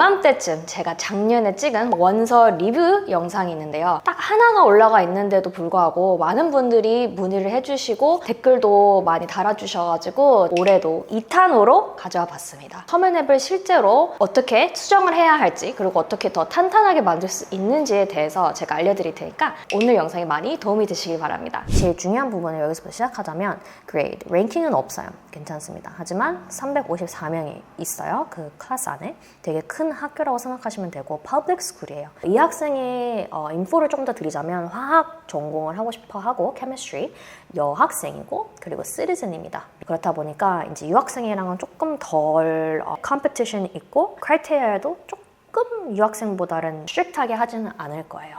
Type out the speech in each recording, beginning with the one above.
이맘때쯤 제가 작년에 찍은 원서 리뷰 영상이 있는데요. 딱 하나가 올라가 있는데도 불구하고 많은 분들이 문의를 해주시고 댓글도 많이 달아주셔가지고 올해도 2탄으로 가져와 봤습니다. 커먼 앱을 실제로 어떻게 수정을 해야 할지 그리고 어떻게 더 탄탄하게 만들 수 있는지에 대해서 제가 알려드릴 테니까 오늘 영상이 많이 도움이 되시길 바랍니다. 제일 중요한 부분을 여기서부터 시작하자면 grade, 랭킹은 없어요. 괜찮습니다. 하지만 354명이 있어요. 그 클래스 안에. 되게 큰 학교라고 생각하시면 되고 public school이에요. 이 학생의 인포를 좀 더 드리자면 화학 전공을 하고 싶어 하고 chemistry, 여학생이고 그리고 citizen입니다. 그렇다 보니까 이제 유학생이랑은 조금 덜 competition 있고 크라이테리아도 조금 유학생보다는 strict하게 하지는 않을 거예요.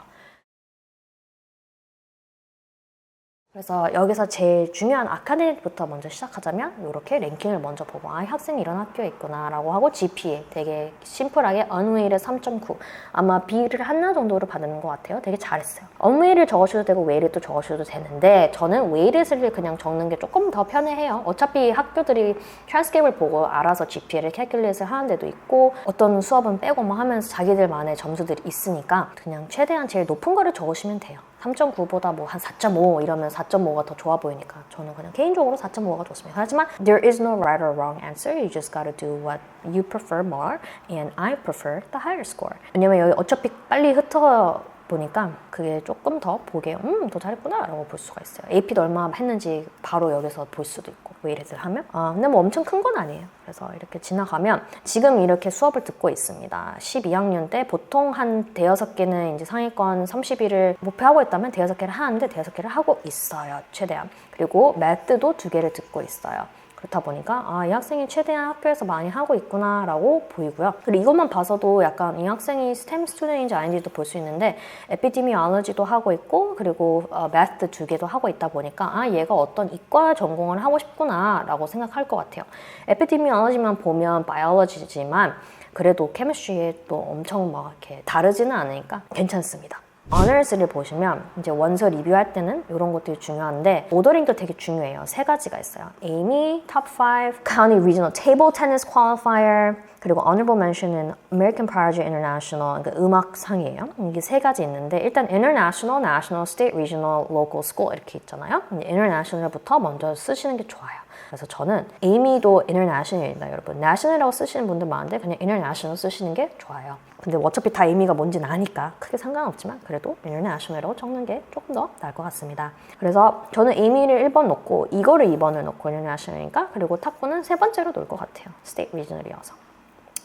그래서 여기서 제일 중요한 아카데미부터 먼저 시작하자면 이렇게 랭킹을 먼저 보고 아, 학생이 이런 학교에 있구나 라고 하고 GPA 되게 심플하게 언웨이를 3.9 아마 B를 하나 정도로 받는 것 같아요. 되게 잘했어요. 언웨이를 적어주셔도 되고 웨이를 또 적어주셔도 되는데 저는 웨이를 그냥 적는 게 조금 더 편해해요. 어차피 학교들이 트랜스크립을 보고 알아서 GPA를 캘큘레이트를 하는 데도 있고 어떤 수업은 빼고 뭐 하면서 자기들만의 점수들이 있으니까 그냥 최대한 제일 높은 거를 적으시면 돼요. 3.9보다 뭐 한 4.5 이러면 4.5가 더 좋아 보이니까 저는 그냥 개인적으로 4.5가 좋습니다. 하지만 there is no right or wrong answer. You just gotta do what you prefer more and I prefer the higher score. 왜냐면 여기 어차피 빨리 흩어 보니까 그게 조금 더 보게 더 잘했구나 라고 볼 수가 있어요. AP도 얼마 했는지 바로 여기서 볼 수도 있고 웨이를 하면 근데 뭐 엄청 큰 건 아니에요. 그래서 이렇게 지나가면 지금 이렇게 수업을 듣고 있습니다. 12학년 때 보통 한 대여섯 개는 이제 상위권 30위를 목표하고 있다면 대여섯 개를 하는데 대여섯 개를 하고 있어요. 최대한. 그리고 매트도 2개를 듣고 있어요. 그렇다 보니까 아, 이 학생이 최대한 학교에서 많이 하고 있구나 라고 보이고요. 그리고 이것만 봐서도 약간 이 학생이 STEM 스튜던트인지 아닌지도 볼 수 있는데 에피데미올로지도 하고 있고 그리고 매트 2개도 하고 있다 보니까 아, 얘가 어떤 이과 전공을 하고 싶구나 라고 생각할 것 같아요. 에피데미올로지만 보면 바이올로지지만 그래도 케미스트리에 또 엄청 막 이렇게 다르지는 않으니까 괜찮습니다. 어너스를 보시면 이제 원서 리뷰할 때는 이런 것들이 중요한데 오더링도 되게 중요해요. 3가지가 있어요. AMY, Top 5, County Regional Table Tennis Qualifier 그리고 Honorable Mention은 American Project International 그러니까 음악상이에요. 이게 3가지 있는데 일단 International, National, State, Regional, Local School 이렇게 있잖아요. International부터 먼저 쓰시는 게 좋아요. 그래서 저는 AMY도 International입니다, 여러분. National이라고 쓰시는 분들 많은데 그냥 International 쓰시는 게 좋아요. 근데 어차피 다 AMY가 뭔지는 아니까 크게 상관없지만 그래도 International이라고 적는 게 조금 더 나을 것 같습니다. 그래서 저는 AMY를 1번 놓고 이거를 2번을 놓고 International이니까 그리고 탑9는 3번째로 놓을 것 같아요. State Regional이어서.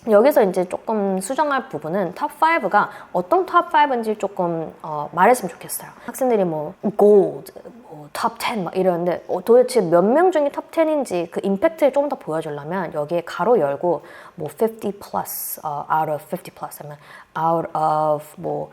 여기서 이제 조금 수정할 부분은 탑5가 어떤 탑5인지 조금 말했으면 좋겠어요. 학생들이 뭐 골드, 뭐 탑10 막 이러는데 도대체 몇 명 중에 탑10인지 그 임팩트를 좀 더 보여주려면 여기에 가로 열고 뭐 50 plus, out of 50 plus 하면 out of 뭐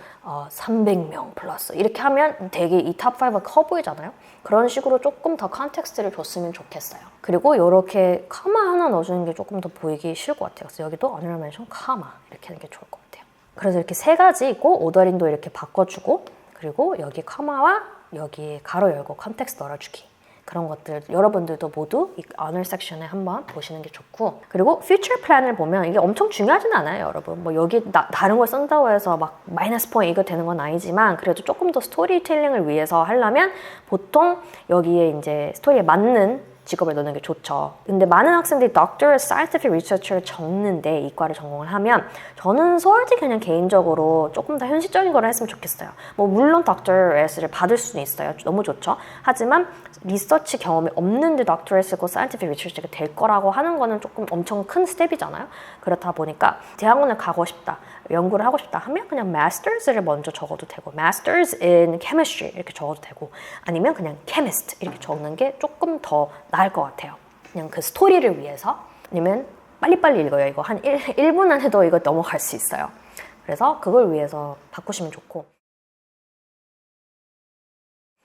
300명 플러스 이렇게 하면 되게 이 탑5가 커 보이잖아요. 그런 식으로 조금 더 컨텍스트를 줬으면 좋겠어요. 그리고 이렇게 카마 하나 넣어주는 게 조금 더 보이기 쉬울 것 같아요. 그래서 여기도 honorable mention, 카마 이렇게 하는 게 좋을 것 같아요. 그래서 이렇게 3가지 있고 오더링도 이렇게 바꿔주고 그리고 여기 카마와 여기 가로 열고 컨텍스트 넣어주기 그런 것들 여러분들도 모두 이 honor 섹션에 한번 보시는 게 좋고 그리고 future plan을 보면 이게 엄청 중요하진 않아요, 여러분. 뭐 여기 다른 걸 쓴다고 해서 막 마이너스 포인트 이거 되는 건 아니지만 그래도 조금 더 스토리텔링을 위해서 하려면 보통 여기에 이제 스토리에 맞는 직업을 넣는 게 좋죠. 근데 많은 학생들이 Doctor, Scientific Researcher를 적는데 이과를 전공을 하면 저는 솔직히 그냥 개인적으로 조금 더 현실적인 걸 했으면 좋겠어요. 뭐 물론 Doctorate를 받을 수는 있어요. 너무 좋죠. 하지만 리서치 경험이 없는데 Doctorate고 Scientific Researcher가 될 거라고 하는 거는 조금 엄청 큰 스텝이잖아요. 그렇다 보니까 대학원을 가고 싶다, 연구를 하고 싶다 하면 그냥 Masters를 먼저 적어도 되고 Masters in Chemistry 이렇게 적어도 되고 아니면 그냥 Chemist 이렇게 적는 게 조금 더 나을 것 같아요. 그냥 그 스토리를 위해서 아니면 빨리빨리 읽어요. 이거 한 1분 안에도 이거 넘어갈 수 있어요. 그래서 그걸 위해서 바꾸시면 좋고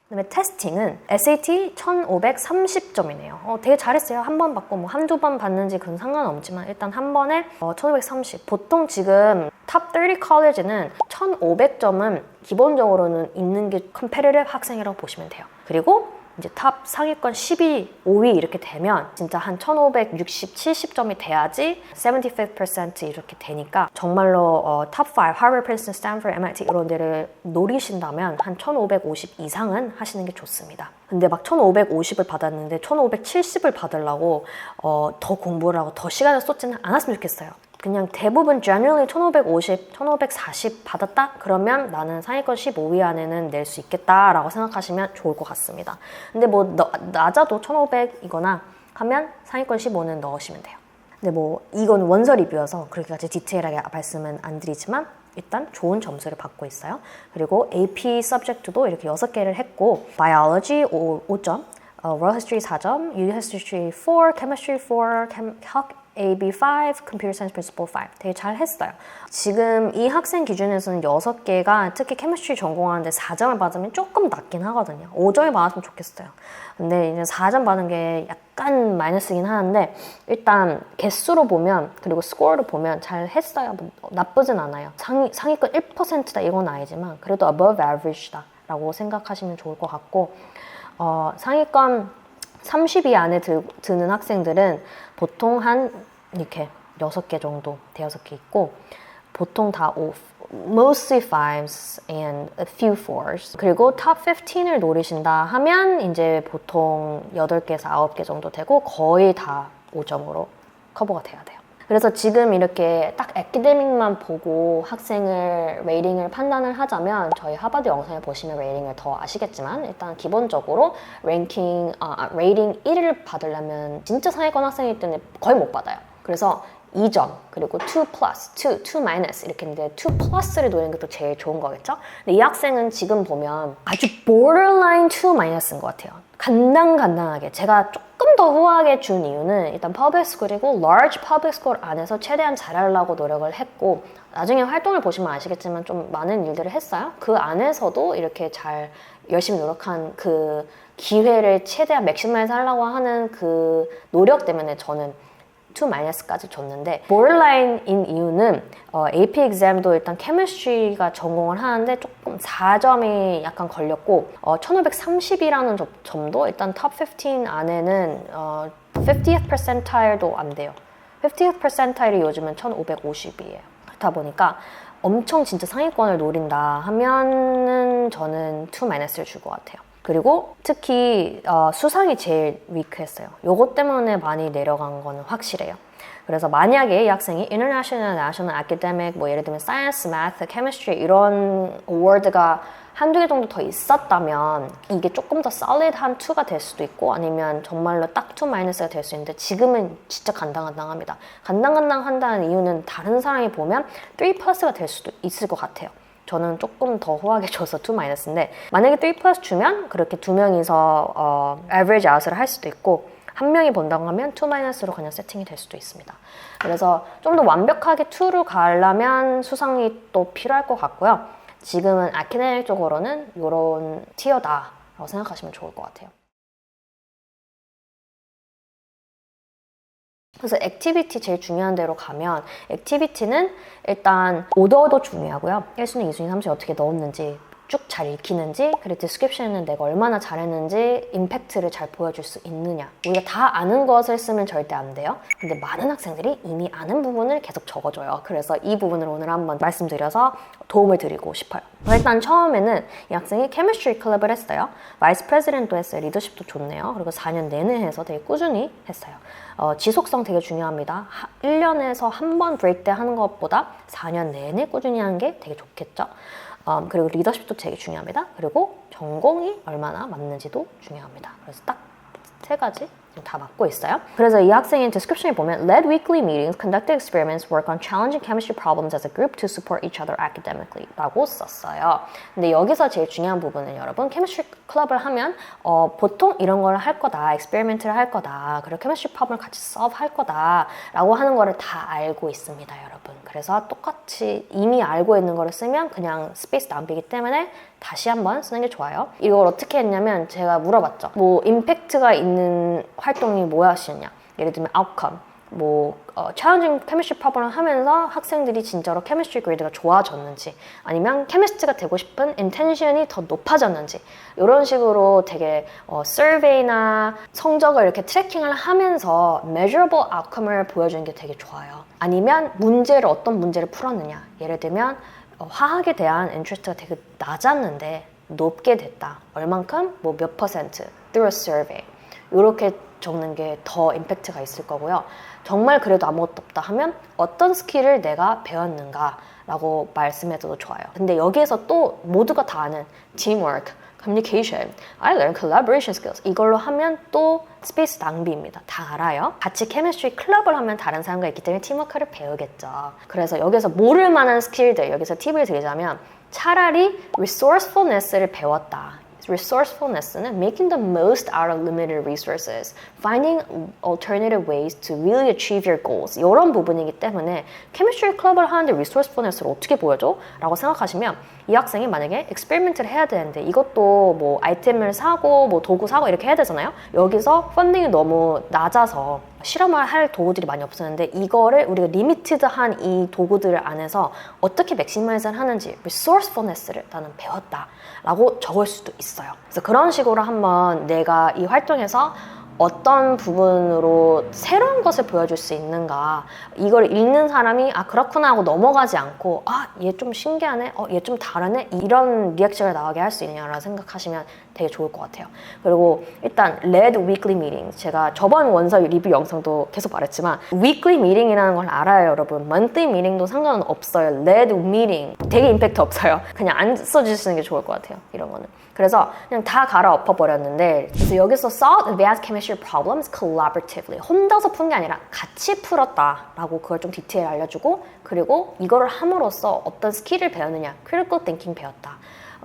그다음에 테스팅은 SAT 1530점이네요. 되게 잘했어요. 한 번 받고 뭐 한두 번 받는지 그건 상관없지만 일단 한 번에 1530. 보통 지금 탑 30 컬리지는 1500점은 기본적으로는 있는 게 컴페티티브 학생이라고 보시면 돼요. 그리고 이제 탑 상위권 10위, 5위 이렇게 되면 진짜 한 1560, 70점이 돼야지 75% 이렇게 되니까 정말로 탑 5, 하버드, 프린스턴, 스탠퍼드, MIT 이런 데를 노리신다면 한 1550 이상은 하시는 게 좋습니다. 근데 막 1550을 받았는데 1570을 받으려고 더 공부를 하고 더 시간을 쏟지는 않았으면 좋겠어요. 그냥 대부분 generally 1550, 1540 받았다? 그러면 나는 상위권 15위 안에는 낼 수 있겠다라고 생각하시면 좋을 것 같습니다. 근데 뭐 낮아도 1500이거나 하면 상위권 15는 넣으시면 돼요. 근데 뭐 이건 원서 리뷰여서 그렇게까지 디테일하게 말씀은 안 드리지만 일단 좋은 점수를 받고 있어요. 그리고 AP 서브젝트도 이렇게 6개를 했고 Biology 5점, World History 4점, US History 4, Chemistry 4, Calc AB5, Computer Science Principle 5 되게 잘 했어요. 지금 이 학생 기준에서는 6개가 특히 케미스트리 전공하는데 4점을 받으면 조금 낮긴 하거든요. 5점이 많았으면 좋겠어요. 근데 이제 4점 받은 게 약간 마이너스긴 하는데 일단 개수로 보면 그리고 스코어로 보면 잘 했어요. 뭐 나쁘진 않아요. 상위권 1%다 이건 아니지만 그래도 above average다 라고 생각하시면 좋을 것 같고 상위권 30위 안에 드는 학생들은 보통 한 이렇게 6개 정도, 대여섯 개 있고 보통 다 mostly 5s and a few 4s 그리고 top 15을 노리신다 하면 이제 보통 8개에서 9개 정도 되고 거의 다 5점으로 커버가 돼야 돼요. 그래서 지금 이렇게 딱 애키데믹만 보고 학생을 레이팅을 판단을 하자면 저희 하버드 영상을 보시면 레이팅을 더 아시겠지만 일단 기본적으로 레이팅 1을 받으려면 진짜 상위권 학생이기 때문에 거의 못 받아요. 그래서 2점 그리고 2 플러스, 2 마이너스 이렇게 있는데 2 플러스를 노리는 것도 제일 좋은 거겠죠? 근데 이 학생은 지금 보면 아주 borderline 2 마이너스인 것 같아요. 간당간당하게 제가 조금 더 후하게 준 이유는 일단 퍼블릭 스쿨이고 large 퍼블릭 스쿨 안에서 최대한 잘하려고 노력을 했고 나중에 활동을 보시면 아시겠지만 좀 많은 일들을 했어요. 그 안에서도 이렇게 잘 열심히 노력한 그 기회를 최대한 맥시마이즈 하려고 하는 그 노력 때문에 저는 2-까지 줬는데 borderline인 이유는 AP exam도 일단 chemistry가 전공을 하는데 조금 4점이 약간 걸렸고 1530이라는 점도 일단 top 15 안에는 50th percentile도 안 돼요. 50th percentile이 요즘은 1550이에요. 그렇다 보니까 엄청 진짜 상위권을 노린다 하면은 저는 2-를 줄 것 같아요. 그리고 특히 수상이 제일 위크했어요. 요것 때문에 많이 내려간 거는 확실해요. 그래서 만약에 이 학생이 International, National Academic, 뭐 예를 들면 Science, Math, Chemistry 이런 어워드가 한두 개 정도 더 있었다면 이게 조금 더 solid한 2가 될 수도 있고 아니면 정말로 딱 2-가 될 수 있는데 지금은 진짜 간당간당합니다. 간당간당한다는 이유는 다른 사람이 보면 3+가 될 수도 있을 것 같아요. 저는 조금 더 후하게 줘서 2-인데 만약에 3+ 주면 그렇게 두 명이서 average out을 할 수도 있고 한 명이 본다고 하면 2-로 그냥 세팅이 될 수도 있습니다. 그래서 좀 더 완벽하게 2로 가려면 수상이 또 필요할 것 같고요. 지금은 아카데믹 쪽으로는 이런 티어다라고 생각하시면 좋을 것 같아요. 그래서 액티비티 제일 중요한 데로 가면 액티비티는 일단 오더도 중요하고요. 1순위, 2순위, 3순위 어떻게 넣었는지 쭉 잘 읽히는지 그리고 디스크립션은 내가 얼마나 잘했는지 임팩트를 잘 보여줄 수 있느냐 우리가 다 아는 것을 쓰면 절대 안 돼요. 근데 많은 학생들이 이미 아는 부분을 계속 적어줘요. 그래서 이 부분을 오늘 한번 말씀드려서 도움을 드리고 싶어요. 일단 처음에는 이 학생이 케미스트리 클럽을 했어요. 바이스 프레지던트도 했어요. 리더십도 좋네요. 그리고 4년 내내 해서 되게 꾸준히 했어요. 지속성 되게 중요합니다. 1년에서 한 번 브레이크 때 하는 것보다 4년 내내 꾸준히 하는 게 되게 좋겠죠. 그리고 리더십도 되게 중요합니다. 그리고 전공이 얼마나 맞는지도 중요합니다. 그래서 딱 3가지 지금 다 맞고 있어요. 그래서 이 학생의 디스크립션에 보면 led weekly meetings, conducted experiments, work on challenging chemistry problems as a group to support each other academically 라고 썼어요. 근데 여기서 제일 중요한 부분은 여러분 chemistry 클럽을 하면 보통 이런 걸 할 거다, experiment를 할 거다, 그리고 chemistry problem을 같이 solve 할 거다 라고 하는 거를 다 알고 있습니다, 여러분. 그래서 똑같이 이미 알고 있는 거를 쓰면 그냥 스페이스 낭비이기 때문에 다시 한번 쓰는 게 좋아요. 이걸 어떻게 했냐면 제가 물어봤죠. 뭐 임팩트가 있는 활동이 뭐야 하시냐. 예를 들면 outcome, challenging chemistry problem을 하면서 학생들이 진짜로 chemistry grade가 좋아졌는지 아니면 chemist가 되고 싶은 intention이 더 높아졌는지 이런 식으로 되게 survey나 성적을 이렇게 트래킹을 하면서 measurable outcome을 보여주는 게 되게 좋아요. 아니면 어떤 문제를 풀었느냐. 예를 들면 화학에 대한 interest가 되게 낮았는데 높게 됐다. 얼만큼? 몇 퍼센트 through a survey. 이렇게 적는 게 더 임팩트가 있을 거고요. 정말 그래도 아무것도 없다 하면 어떤 스킬을 내가 배웠는가 라고 말씀해도 좋아요. 근데 여기에서 또 모두가 다 아는 teamwork, communication, I learned collaboration skills 이걸로 하면 또 스페이스 낭비입니다. 다 알아요. 같이 케미스트리 클럽을 하면 다른 사람과 있기 때문에 팀워크를 배우겠죠. 그래서 여기서 모를 만한 스킬들, 여기서 팁을 드리자면 차라리 resourcefulness를 배웠다. Resourcefulness는 making the most out of limited resources, finding alternative ways to really achieve your goals. 이런 부분이기 때문에 케미스트리 클럽을 하는데 resourcefulness를 어떻게 보여줘? 라고 생각하시면 이 학생이 만약에 experiment를 해야 되는데 이것도 아이템을 사고 도구 사고 이렇게 해야 되잖아요. 여기서 펀딩이 너무 낮아서 실험을 할 도구들이 많이 없었는데 이거를 우리가 리미티드한 이 도구들 안에서 어떻게 맥시마이즈를 하는지 resourcefulness를 나는 배웠다 라고 적을 수도 있어요. 그래서 그런 식으로 한번 내가 이 활동에서 어떤 부분으로 새로운 것을 보여줄 수 있는가 이걸 읽는 사람이 그렇구나 하고 넘어가지 않고 얘 좀 신기하네 얘 좀 다르네 이런 리액션을 나오게 할 수 있냐라고 생각하시면 되게 좋을 것 같아요. 그리고 일단 lead weekly meeting 제가 저번 원서 리뷰 영상도 계속 말했지만 weekly meeting이라는 걸 알아요 여러분. monthly meeting도 상관은 없어요. lead meeting 되게 임팩트 없어요. 그냥 안 써주시는 게 좋을 것 같아요. 이런 거는. 그래서 그냥 다 갈아엎어 버렸는데 그래서 여기서 solve advanced chemistry problems collaboratively 혼자서 푼 게 아니라 같이 풀었다라고 그걸 좀 디테일 알려주고 그리고 이거를 함으로써 어떤 스킬을 배웠느냐 critical thinking 배웠다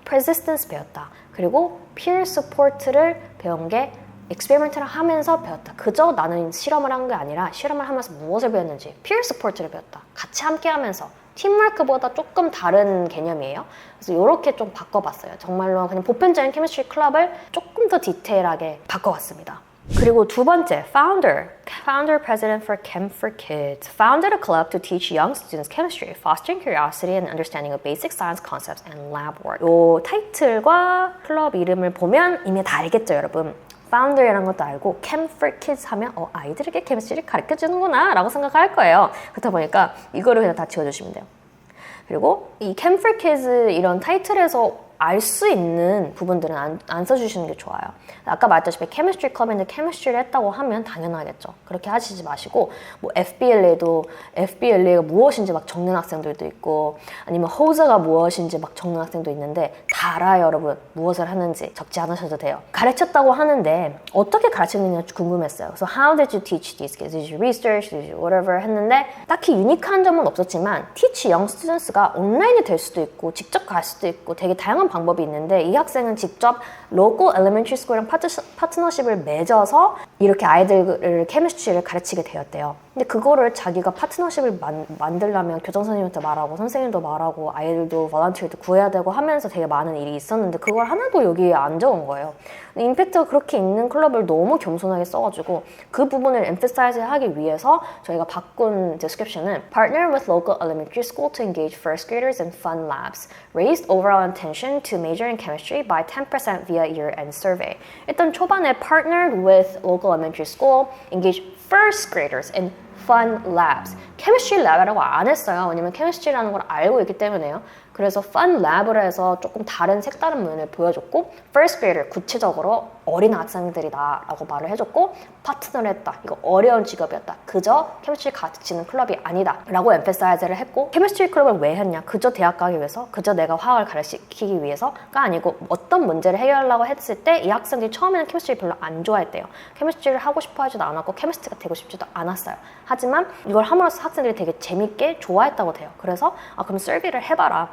persistence 배웠다 그리고 peer support를 배운 게 experiment를 하면서 배웠다. 그저 나는 실험을 한 게 아니라 실험을 하면서 무엇을 배웠는지 peer support를 배웠다. 같이 함께 하면서 팀워크보다 조금 다른 개념이에요. 그래서 이렇게 좀 바꿔봤어요. 정말로 그냥 보편적인 케미스트리 클럽을 조금 더 디테일하게 바꿔봤습니다. 그리고 두 번째, founder president for Chem for Kids, founded a club to teach young students chemistry, fostering curiosity and understanding of basic science concepts and lab work. 이 타이틀과 클럽 이름을 보면 이미 다 알겠죠, 여러분? founder이라는 것도 알고 Chem for Kids 하면 아이들에게 케미스트리를 가르쳐주는구나 라고 생각할 거예요. 그렇다 보니까 이거를 그냥 다 지워주시면 돼요. 그리고 이 Chem for Kids 이런 타이틀에서 알 수 있는 부분들은 안 써주시는 게 좋아요. 아까 말했다시피 케미스트리 클럽인데 케미스트리를 했다고 하면 당연하겠죠. 그렇게 하시지 마시고 FBLA도 FBLA가 무엇인지 막 적는 학생들도 있고 아니면 호즈가 무엇인지 막 적는 학생도 있는데 다 알아요 여러분. 무엇을 하는지 적지 않으셔도 돼요. 가르쳤다고 하는데 어떻게 가르치느냐 궁금했어요. 그래서 how did you teach these kids? Did you research? Did you whatever 했는데 딱히 유니크한 점은 없었지만 teach young students가 온라인이 될 수도 있고 직접 갈 수도 있고 되게 다양한 방법이 있는데 이 학생은 직접 local elementary school이랑 파트너십을 맺어서 이렇게 아이들을 케미스트리를 가르치게 되었대요. 근데 그거를 자기가 파트너십을 만들려면 교장선생님한테 말하고 선생님도 말하고 아이들도 volunteer도 구해야 되고 하면서 되게 많은 일이 있었는데 그걸 하나도 여기에 안 적은 거예요. 임팩트가 그렇게 있는 클럽을 너무 겸손하게 써가지고 그 부분을 emphasize 하기 위해서 저희가 바꾼 description은 partner with local elementary school to engage first graders in fun labs, raised overall intention to major in chemistry by 10% via year-end survey. 일단 초반에 partnered with local elementary school, engage first graders in fun labs. chemistry lab이라고 안 했어요. 왜냐면 chemistry라는 걸 알고 있기 때문에요. 그래서 fun lab을 해서 조금 다른 색다른 면을 보여줬고 first grader 구체적으로 어린 학생들이다 라고 말을 해줬고 파트너를 했다. 이거 어려운 직업이었다. 그저 케미스트리 가르치는 클럽이 아니다 라고 emphasize를 했고 케미스트리 클럽을 왜 했냐? 그저 대학 가기 위해서 그저 내가 화학을 가르치기 위해서가 아니고 어떤 문제를 해결하려고 했을 때 이 학생들이 처음에는 케미스트리 별로 안 좋아했대요. 케미스트리를 하고 싶어 하지도 않았고 케미스트가 되고 싶지도 않았어요. 하지만 이걸 함으로써 학생들이 되게 재밌게 좋아했다고 돼요. 그래서 그럼 설비를 해봐라.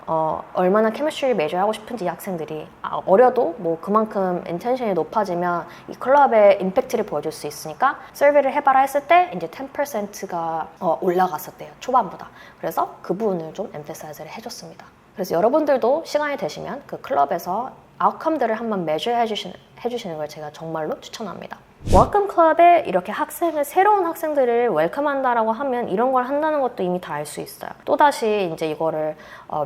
얼마나 케미스트리 메이저하고 싶은지 이 학생들이 어려도 그만큼 인텐션이 높아지면 이 클럽의 임팩트를 보여줄 수 있으니까 설비를 해봐라 했을 때 이제 10%가 올라갔었대요. 초반보다. 그래서 그 부분을 좀 emphasize를 해줬습니다. 그래서 여러분들도 시간이 되시면 그 클럽에서 아웃컴들을 한번 measure 해주시는 걸 제가 정말로 추천합니다. 웰컴 클럽에 이렇게 새로운 학생들을 웰컴한다라고 하면 이런 걸 한다는 것도 이미 다 알 수 있어요. 또다시 이제 이거를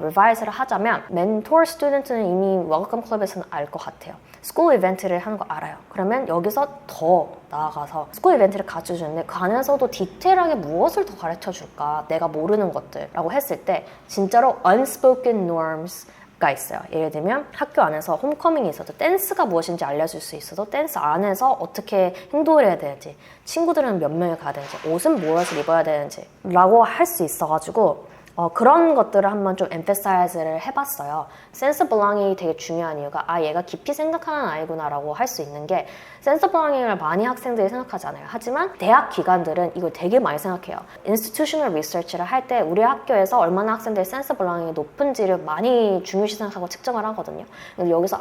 리바이즈를 하자면 멘토 스튜던트는 이미 웰컴 클럽에서는 알 것 같아요. 스쿨 이벤트를 하는 거 알아요. 그러면 여기서 더 나아가서 스쿨 이벤트를 가르쳐주는데 그 안에서도 디테일하게 무엇을 더 가르쳐줄까? 내가 모르는 것들라고 했을 때 진짜로 unspoken norms 가 있어요. 예를 들면 학교 안에서 홈커밍이 있어도 댄스가 무엇인지 알려줄 수 있어도 댄스 안에서 어떻게 행동을 해야 되는지, 친구들은 몇 명이 가야 되는지, 옷은 무엇을 입어야 되는지 라고 할 수 있어가지고 그런 것들을 한번 좀 emphasize를 해봤어요. sense of belonging이 되게 중요한 이유가 얘가 깊이 생각하는 아이구나 라고 할 수 있는 게 sense of belonging을 많이 학생들이 생각하잖아요. 하지만 대학 기관들은 이걸 되게 많이 생각해요. institutional research를 할 때 우리 학교에서 얼마나 학생들이 sense of belonging이 높은지를 많이 중요시 생각하고 측정을 하거든요. 근데 여기서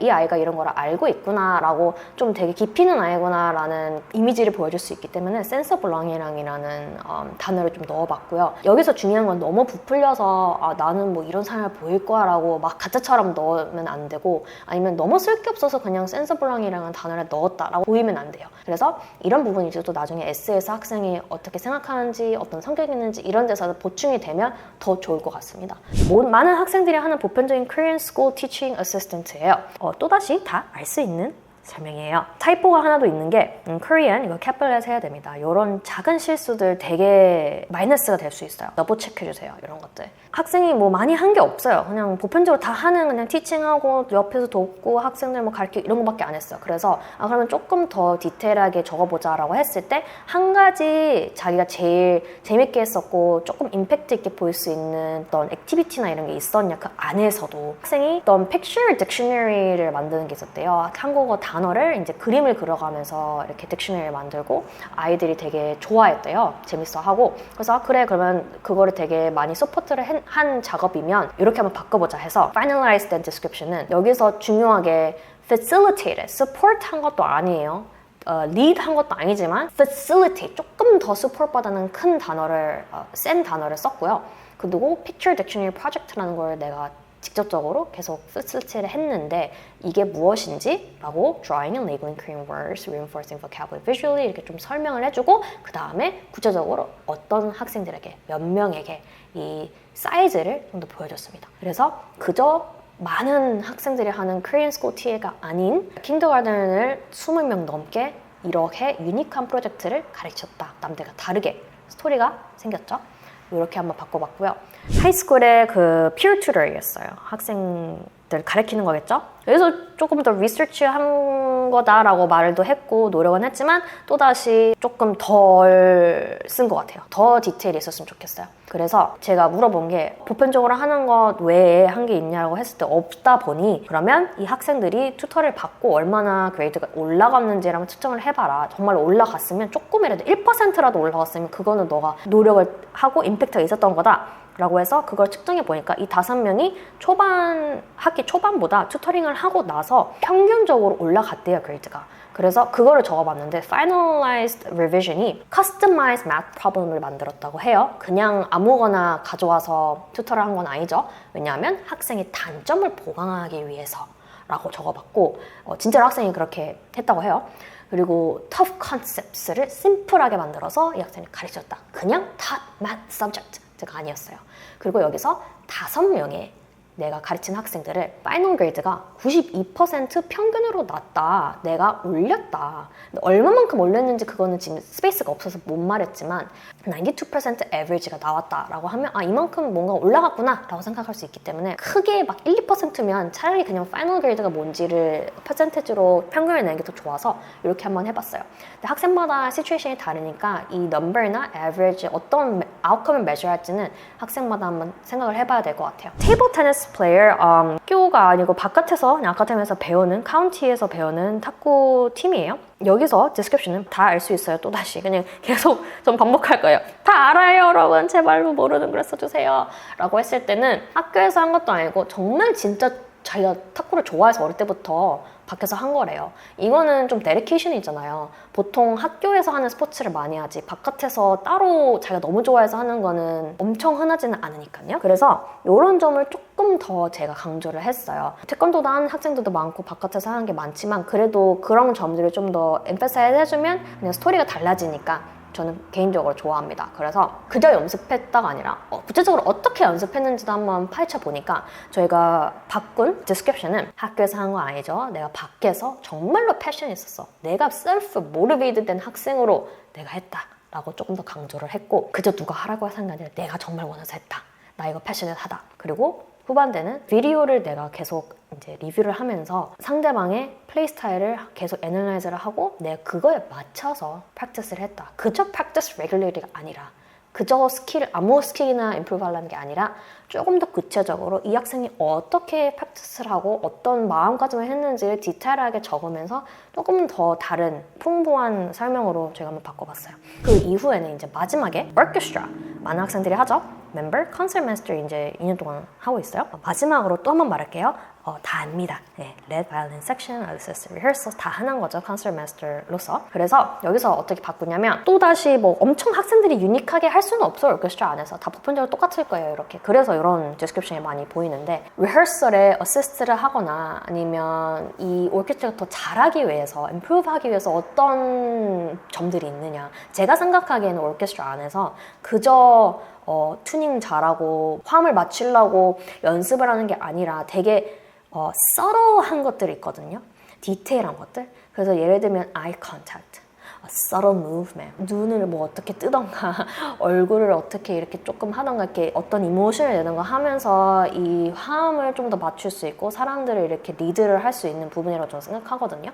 이 아이가 이런 걸 알고 있구나 라고 좀 되게 깊이 있는 아이구나 라는 이미지를 보여줄 수 있기 때문에 sense of belonging이라는 단어를 좀 넣어봤고요. 여기서 중요한 건 너무 부풀려서 나는 뭐 이런 삶을 보일 거야 라고 막 가짜처럼 넣으면 안 되고, 아니면 너무 쓸 게 없어서 그냥 sense of belonging이라는 단어를 넣었다라고 보이면 안 돼요. 그래서 이런 부분이 이제 또 나중에 에세이에서 학생이 어떻게 생각하는지, 어떤 성격이 있는지 이런 데서 보충이 되면 더 좋을 것 같습니다. 많은 학생들이 하는 보편적인 Korean School Teaching Assistant예요. 또다시 다 알 수 있는 설명이에요. 타이포가 하나도 있는 게 Korean 이거 캡슐렛 해야 됩니다. 이런 작은 실수들 되게 마이너스가 될 수 있어요. 더블 체크해주세요. 이런 것들. 학생이 뭐 많이 한 게 없어요. 그냥 보편적으로 다 하는 그냥 티칭하고 옆에서 돕고 학생들 뭐 가르치고 이런 거밖에 안 했어요. 그래서 그러면 조금 더 디테일하게 적어보자 라고 했을 때 한 가지 자기가 제일 재밌게 했었고 조금 임팩트 있게 보일 수 있는 어떤 액티비티나 이런 게 있었냐, 그 안에서도 학생이 어떤 picture dictionary를 만드는 게 있었대요. 한국어 단어를 이제 그림을 그려가면서 이렇게 딕셔너리를 만들고 아이들이 되게 좋아했대요. 재밌어하고. 그래서 그래 그러면 그거를 되게 많이 서포트를 한 작업이면 이렇게 한번 바꿔보자 해서 finalized description은 여기서 중요하게 facilitated, support 한 것도 아니에요. lead 한 것도 아니지만 facilitate, 조금 더 support 받는 큰 단어를 센 단어를 썼고요. 그리고 picture dictionary project라는 걸 내가 직접적으로 계속 facilitate를 했는데 이게 무엇인지 라고 drawing and labeling Korean words, reinforcing vocabulary visually 이렇게 좀 설명을 해주고 그 다음에 구체적으로 어떤 학생들에게 몇 명에게 이 사이즈를 좀 더 보여줬습니다. 그래서 그저 많은 학생들이 하는 Korean School TA가 아닌 킨더가든을 20명 넘게 이렇게 유니크한 프로젝트를 가르쳤다. 남들과 다르게 스토리가 생겼죠. 이렇게 한번 바꿔봤고요. 하이스쿨의 그 peer tutor이었어요. 학생들 가르치는 거겠죠? 그래서 조금 더 리서치한 거다라고 말도 했고 노력은 했지만 또다시 조금 덜 쓴 것 같아요. 더 디테일이 있었으면 좋겠어요. 그래서 제가 물어본 게 보편적으로 하는 것 외에 한 게 있냐고 했을 때 없다 보니 그러면 이 학생들이 튜터를 받고 얼마나 그레이드가 올라갔는지를 한번 측정을 해봐라. 정말 올라갔으면 조금이라도 1%라도 올라갔으면 그거는 너가 노력을 하고 임팩트가 있었던 거다. 라고 해서 그걸 측정해 보니까 이 5명이 학기 초반보다 튜터링을 하고 나서 평균적으로 올라갔대요, 그레이드가. 그래서 그거를 적어봤는데 Finalized Revision이 Customized Math Problem을 만들었다고 해요. 그냥 아무거나 가져와서 튜터를 한 건 아니죠. 왜냐하면 학생의 단점을 보강하기 위해서 라고 적어봤고 진짜로 학생이 그렇게 했다고 해요. 그리고 tough concepts를 심플하게 만들어서 이 학생이 가르쳤다. 그냥 taught math subject가 아니었어요. 그리고 여기서 5명의 내가 가르친 학생들을 파이널 그레이드가 92% 평균으로 낮다. 내가 올렸다. 얼마만큼 올렸는지 그거는 지금 스페이스가 없어서 못 말했지만 92% average가 나왔다라고 하면 이만큼 뭔가 올라갔구나 라고 생각할 수 있기 때문에 크게 막 1, 2%면 차라리 그냥 파이널 그레이드가 뭔지를 퍼센테이지로 평균을 내는 게 더 좋아서 이렇게 한번 해봤어요. 근데 학생마다 시츄에이션이 다르니까 이 넘버나 average 어떤 아웃컴을 measure할지는 학생마다 한번 생각을 해봐야 될 것 같아요. 테이블 테니스 플레이어 학교가 아니고 바깥에서 그냥 아카데미에서 배우는 카운티에서 배우는 탁구 팀이에요. 여기서 디스크립션은 다 알 수 있어요. 또다시 그냥 계속 좀 반복할 거예요. 다 알아요 여러분, 제발로 모르는 글 써주세요 라고 했을 때는 학교에서 한 것도 아니고 정말 진짜 자기가 탁구를 좋아해서 어릴 때부터 밖에서 한 거래요. 이거는 좀 데디케이션이잖아요. 보통 학교에서 하는 스포츠를 많이 하지 바깥에서 따로 자기가 너무 좋아해서 하는 거는 엄청 흔하지는 않으니까요. 그래서 이런 점을 조금 더 제가 강조를 했어요. 태권도도 하는 학생들도 많고 바깥에서 하는 게 많지만 그래도 그런 점들을 좀 더 엠패사이즈 해주면 그냥 스토리가 달라지니까 저는 개인적으로 좋아합니다. 그래서 그저 연습했다가 아니라 구체적으로 어떻게 연습했는지도 한번 파헤쳐 보니까 저희가 바꾼 디스크립션은 학교에서 한 거 아니죠. 내가 밖에서 정말로 패션이 있었어. 내가 셀프 모티베이트 된 학생으로 내가 했다 라고 조금 더 강조를 했고 그저 누가 하라고 해서 한 게 아니라 내가 정말 원해서 했다. 나 이거 패셔닛하다. 그리고 후반대는 비디오를 내가 계속 이제 리뷰를 하면서 상대방의 플레이 스타일을 계속 애널라이즈를 하고 내가 그거에 맞춰서 프랙티스를 했다. 그저 프랙티스 레귤러리가 아니라 그저 아무 스킬이나 임프루브 하려는 게 아니라 조금 더 구체적으로 이 학생이 어떻게 프랙티스를 하고 어떤 마음가짐을 했는지를 디테일하게 적으면서 조금 더 다른 풍부한 설명으로 제가 한번 바꿔봤어요. 그 이후에는 이제 마지막에 오케스트라 많은 학생들이 하죠. 멤버, 컨서트 마스터 이제 2년 동안 하고 있어요. 마지막으로 또 한 번 말할게요. 다 압니다. 네, lead, violin section, assist, rehearsal 다 하는 거죠. 컨서트 마스터로서. 그래서 여기서 어떻게 바꾸냐면 또다시 뭐 엄청 학생들이 유니크하게 할 수는 없어요. 오케스트라 안에서. 다 보편적으로 똑같을 거예요. 이렇게. 그래서 이런 디스크립션이 많이 보이는데 rehearsal에 어시스트를 하거나 아니면 이 오케스트라가 더 잘하기 위해서, improve 하기 위해서 어떤 점들이 있느냐. 제가 생각하기에는 오케스트라 안에서 그저 튜닝 잘하고 화음을 맞추려고 연습을 하는 게 아니라 되게 subtle한 것들이 있거든요. 디테일한 것들. 그래서 예를 들면 eye contact, subtle movement, 눈을 뭐 어떻게 뜨던가 얼굴을 어떻게 이렇게 조금 하던가 이렇게 어떤 이모션을 내던가 하면서 이 화음을 좀 더 맞출 수 있고 사람들을 이렇게 리드를 할 수 있는 부분이라고 저는 생각하거든요.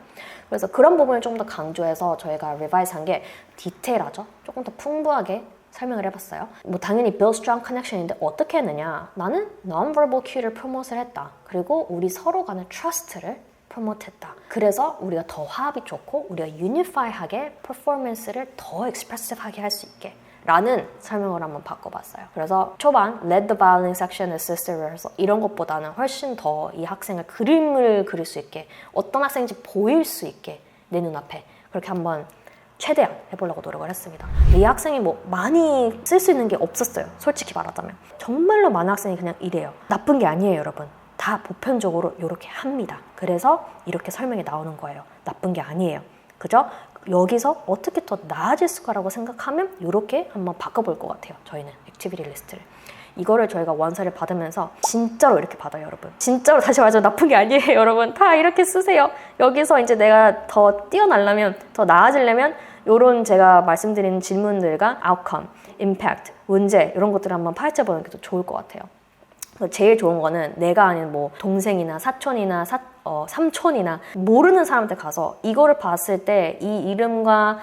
그래서 그런 부분을 좀 더 강조해서 저희가 리바이스한 게 디테일하죠. 조금 더 풍부하게 설명을 해봤어요. 뭐 당연히 build strong connection인데 어떻게 했느냐? 나는 non-verbal cue를 프로모트를 했다. 그리고 우리 서로 간의 trust를 프로모트했다. 그래서 우리가 더 화합이 좋고 우리가 unify하게 퍼포먼스를 더 expressive하게 할 수 있게 라는 설명을 한번 바꿔봤어요. 그래서 초반 lead the violin section, assist rehearsal 이런 것보다는 훨씬 더 이 학생을 그림을 그릴 수 있게 어떤 학생인지 보일 수 있게 내 눈앞에 그렇게 한번 최대한 해보려고 노력을 했습니다. 이 학생이 뭐 많이 쓸 수 있는 게 없었어요. 솔직히 말하자면. 정말로 많은 학생이 그냥 이래요. 나쁜 게 아니에요, 여러분. 다 보편적으로 이렇게 합니다. 그래서 이렇게 설명이 나오는 거예요. 나쁜 게 아니에요. 그죠? 여기서 어떻게 더 나아질까라고 생각하면 이렇게 한번 바꿔볼 것 같아요. 저희는 액티비티 리스트를. 이거를 저희가 원서를 받으면서 진짜로 이렇게 받아요, 여러분. 진짜로 다시 말해서 나쁜 게 아니에요, 여러분. 다 이렇게 쓰세요. 여기서 이제 내가 더 뛰어나려면, 더 나아지려면 이런 제가 말씀드린 질문들과 outcome, impact, 문제 이런 것들을 한번 파헤쳐보는 게 더 좋을 것 같아요. 제일 좋은 거는 내가 아닌 뭐 동생이나 사촌이나 삼촌이나 모르는 사람한테 가서 이거를 봤을 때 이 이름과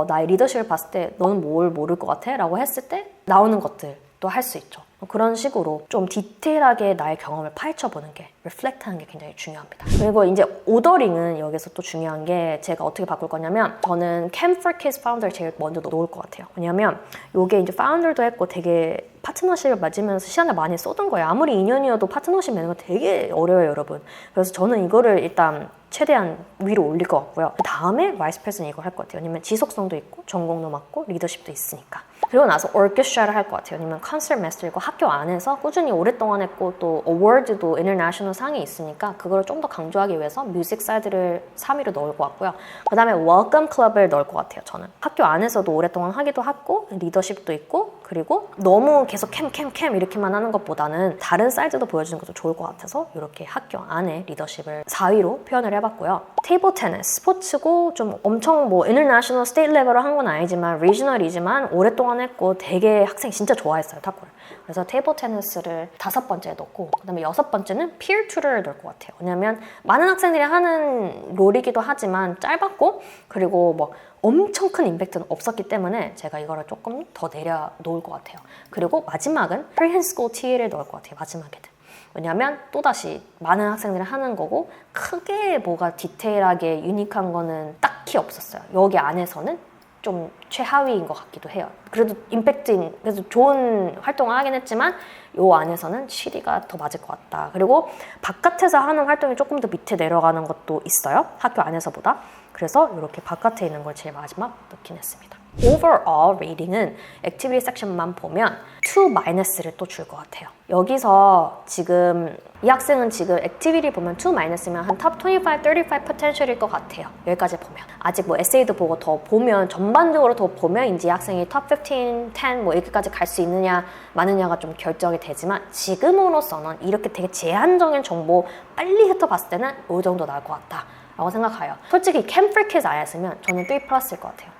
나의 리더십을 봤을 때 너는 뭘 모를 것 같아? 라고 했을 때 나오는 것들도 할 수 있죠. 그런 식으로 좀 디테일하게 나의 경험을 파헤쳐보는 게 리플렉트하는 게 굉장히 중요합니다. 그리고 이제 오더링은 여기서 또 중요한 게 제가 어떻게 바꿀 거냐면 저는 Camp for Kids 파운더를 제일 먼저 놓을 것 같아요. 왜냐면 이게 이제 파운더도 했고 되게 파트너십을 맺으면서 시간을 많이 쏟은 거예요. 아무리 2년이어도 파트너십 맺는 거 되게 어려워요, 여러분. 그래서 저는 이거를 일단 최대한 위로 올릴 것 같고요. 그 다음에 바이스 프레sid는 이걸 할 것 같아요. 왜냐면 지속성도 있고 전공도 맞고 리더십도 있으니까. 그리고 나서 오케스트라를 할 것 같아요. 아니면 컨서트 마스터이고 학교 안에서 꾸준히 오랫동안 했고 또 어워드도 인터내셔널 상이 있으니까 그걸 좀 더 강조하기 위해서 뮤직 사이드를 3위로 넣을 것 같고요. 그 다음에 웰컴 클럽을 넣을 것 같아요. 저는 학교 안에서도 오랫동안 하기도 하고 리더십도 있고 그리고 너무 계속 캠 이렇게만 하는 것보다는 다른 사이드도 보여주는 것도 좋을 것 같아서 이렇게 학교 안에 리더십을 4위로 표현을 해봤고요. 테이블 테니스 스포츠고 좀 엄청 뭐 인터내셔널 스테이트 레벨로 한 건 아니지만 리저널이지만 오랫동안 했고 되게 학생이 진짜 좋아했어요, 탁구를. 그래서 테이블 테니스를 5번째에 넣고 그 다음에 6번째는 피어 튜터를 넣을 것 같아요. 왜냐면 많은 학생들이 하는 롤이기도 하지만 짧았고 그리고 뭐 엄청 큰 임팩트는 없었기 때문에 제가 이거를 조금 더 내려놓을 것 같아요. 그리고 마지막은 프리핸스쿨 TA를 넣을 것 같아요, 마지막에는. 왜냐면 또다시 많은 학생들이 하는 거고 크게 뭐가 디테일하게 유니크한 거는 딱히 없었어요. 여기 안에서는 좀 최하위인 것 같기도 해요. 그래도 임팩트인, 그래서 좋은 활동을 하긴 했지만 요 안에서는 7위가 더 맞을 것 같다. 그리고 바깥에서 하는 활동이 조금 더 밑에 내려가는 것도 있어요. 학교 안에서보다. 그래서 이렇게 바깥에 있는 걸 제일 마지막 넣긴 했습니다. overall 레이팅은 액티비티 섹션만 보면 2-를 또 줄 것 같아요. 여기서 지금 이 학생은 지금 액티비티 보면 2-면 한 top 25, 35 포텐셜일 것 같아요. 여기까지 보면. 아직 뭐 에세이도 보고 더 보면, 전반적으로 더 보면 이제 이 학생이 top 15, 10 뭐 이렇게까지 갈 수 있느냐 마느냐가 좀 결정이 되지만 지금으로서는 이렇게 되게 제한적인 정보 빨리 흩어봤을 때는 이 정도 나올 것 같다 라고 생각해요. 솔직히 캠프리키즈 아니었으면 저는 3+일 것 같아요.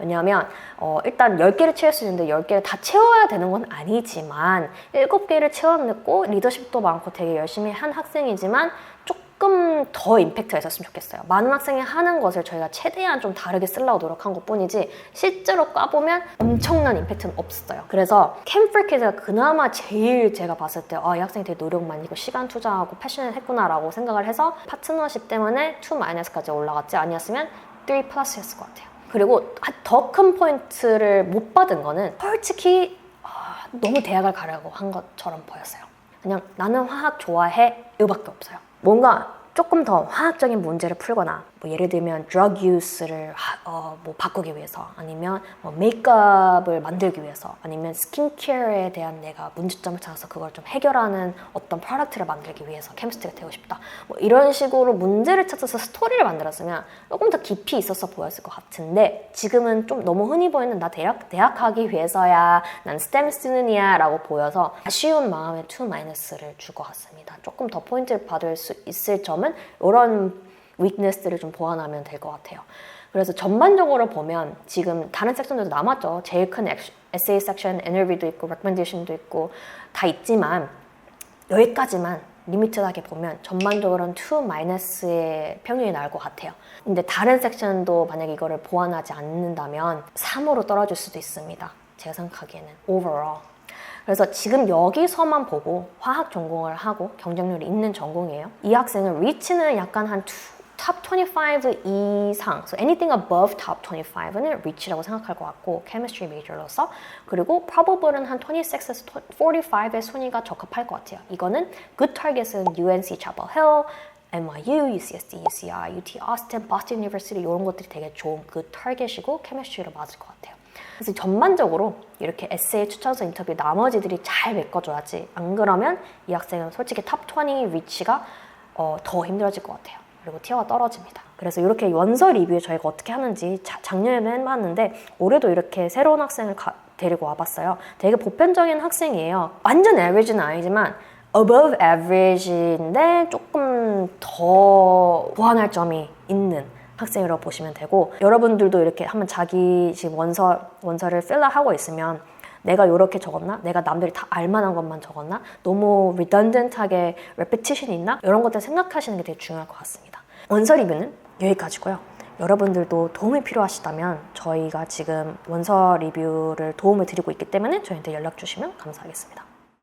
왜냐하면 일단 10개를 채울 수 있는데 10개를 다 채워야 되는 건 아니지만 7개를 채워냈고 리더십도 많고 되게 열심히 한 학생이지만 조금 더 임팩트가 있었으면 좋겠어요. 많은 학생이 하는 것을 저희가 최대한 좀 다르게 쓰려고 노력한 것뿐이지 실제로 까보면 엄청난 임팩트는 없었어요. 그래서 캠프리키즈가 그나마 제일 제가 봤을 때 이 학생이 되게 노력 많이 하고 시간 투자하고 패션을 했구나 라고 생각을 해서 파트너십 때문에 2-까지 올라갔지, 아니었으면 3+였을 것 같아요. 그리고 더 큰 포인트를 못 받은 거는 솔직히 너무 대학을 가려고 한 것처럼 보였어요. 그냥 나는 화학 좋아해 이거밖에 없어요. 뭔가 조금 더 화학적인 문제를 풀거나 뭐 예를 들면 drug use를 뭐 바꾸기 위해서, 아니면 뭐 메이크업을 만들기 위해서, 아니면 스킨케어에 대한 내가 문제점을 찾아서 그걸 좀 해결하는 어떤 프로덕트를 만들기 위해서 케미스트가 되고 싶다, 뭐 이런 식으로 문제를 찾아서 스토리를 만들었으면 조금 더 깊이 있어서 보였을 것 같은데, 지금은 좀 너무 흔히 보이는 나 대학 가기 위해서야, 난 스템 스튜던이야 라고 보여서 아쉬운 마음에 2-를 줄 것 같습니다. 조금 더 포인트를 받을 수 있을 점은 이런 위크네스를 좀 보완하면 될 것 같아요. 그래서 전반적으로 보면 지금 다른 섹션들도 남았죠. 제일 큰 에세이 섹션, 인터뷰도 있고 레코멘데이션도 있고 다 있지만 여기까지만 리미티드하게 보면 전반적으로는 2-의 평균이 나올 것 같아요. 근데 다른 섹션도 만약에 이거를 보완하지 않는다면 3으로 떨어질 수도 있습니다. 제가 생각하기에는 overall. 그래서 지금 여기서만 보고 화학 전공을 하고 경쟁률이 있는 전공이에요. 이 학생은 리치는 약간 한 top 25 이상, so anything above top 25는 리치라고 생각할 것 같고, chemistry major로서. 그리고 probable은 한 26에서 45의 순위가 적합할 것 같아요. 이거는 good target은 UNC Chapel Hill, NYU, UCSD, UCI, UT Austin, Boston University 이런 것들이 되게 좋은 good target이고 chemistry로 맞을 것 같아요. 그래서 전반적으로 이렇게 에세이, 추천서, 인터뷰 나머지들이 잘 메꿔줘야지, 안 그러면 이 학생은 솔직히 탑 20 리치가 더 힘들어질 것 같아요. 그리고 티어가 떨어집니다. 그래서 이렇게 원서 리뷰 저희가 어떻게 하는지 작년에도 해봤는데 올해도 이렇게 새로운 학생을 데리고 와봤어요. 되게 보편적인 학생이에요. 완전 average는 아니지만 above average인데 조금 더 보완할 점이 있는 학생이라고 보시면 되고, 여러분들도 이렇게 한번 자기 지금 원서를 필러하고 있으면 내가 이렇게 적었나? 내가 남들이 다 알만한 것만 적었나? 너무 redundant하게 repetition이 있나? 이런 것들 생각하시는 게 되게 중요할 것 같습니다. 원서 리뷰는 여기까지고요. 여러분들도 도움이 필요하시다면 저희가 지금 원서 리뷰를 도움을 드리고 있기 때문에 저희한테 연락 주시면 감사하겠습니다.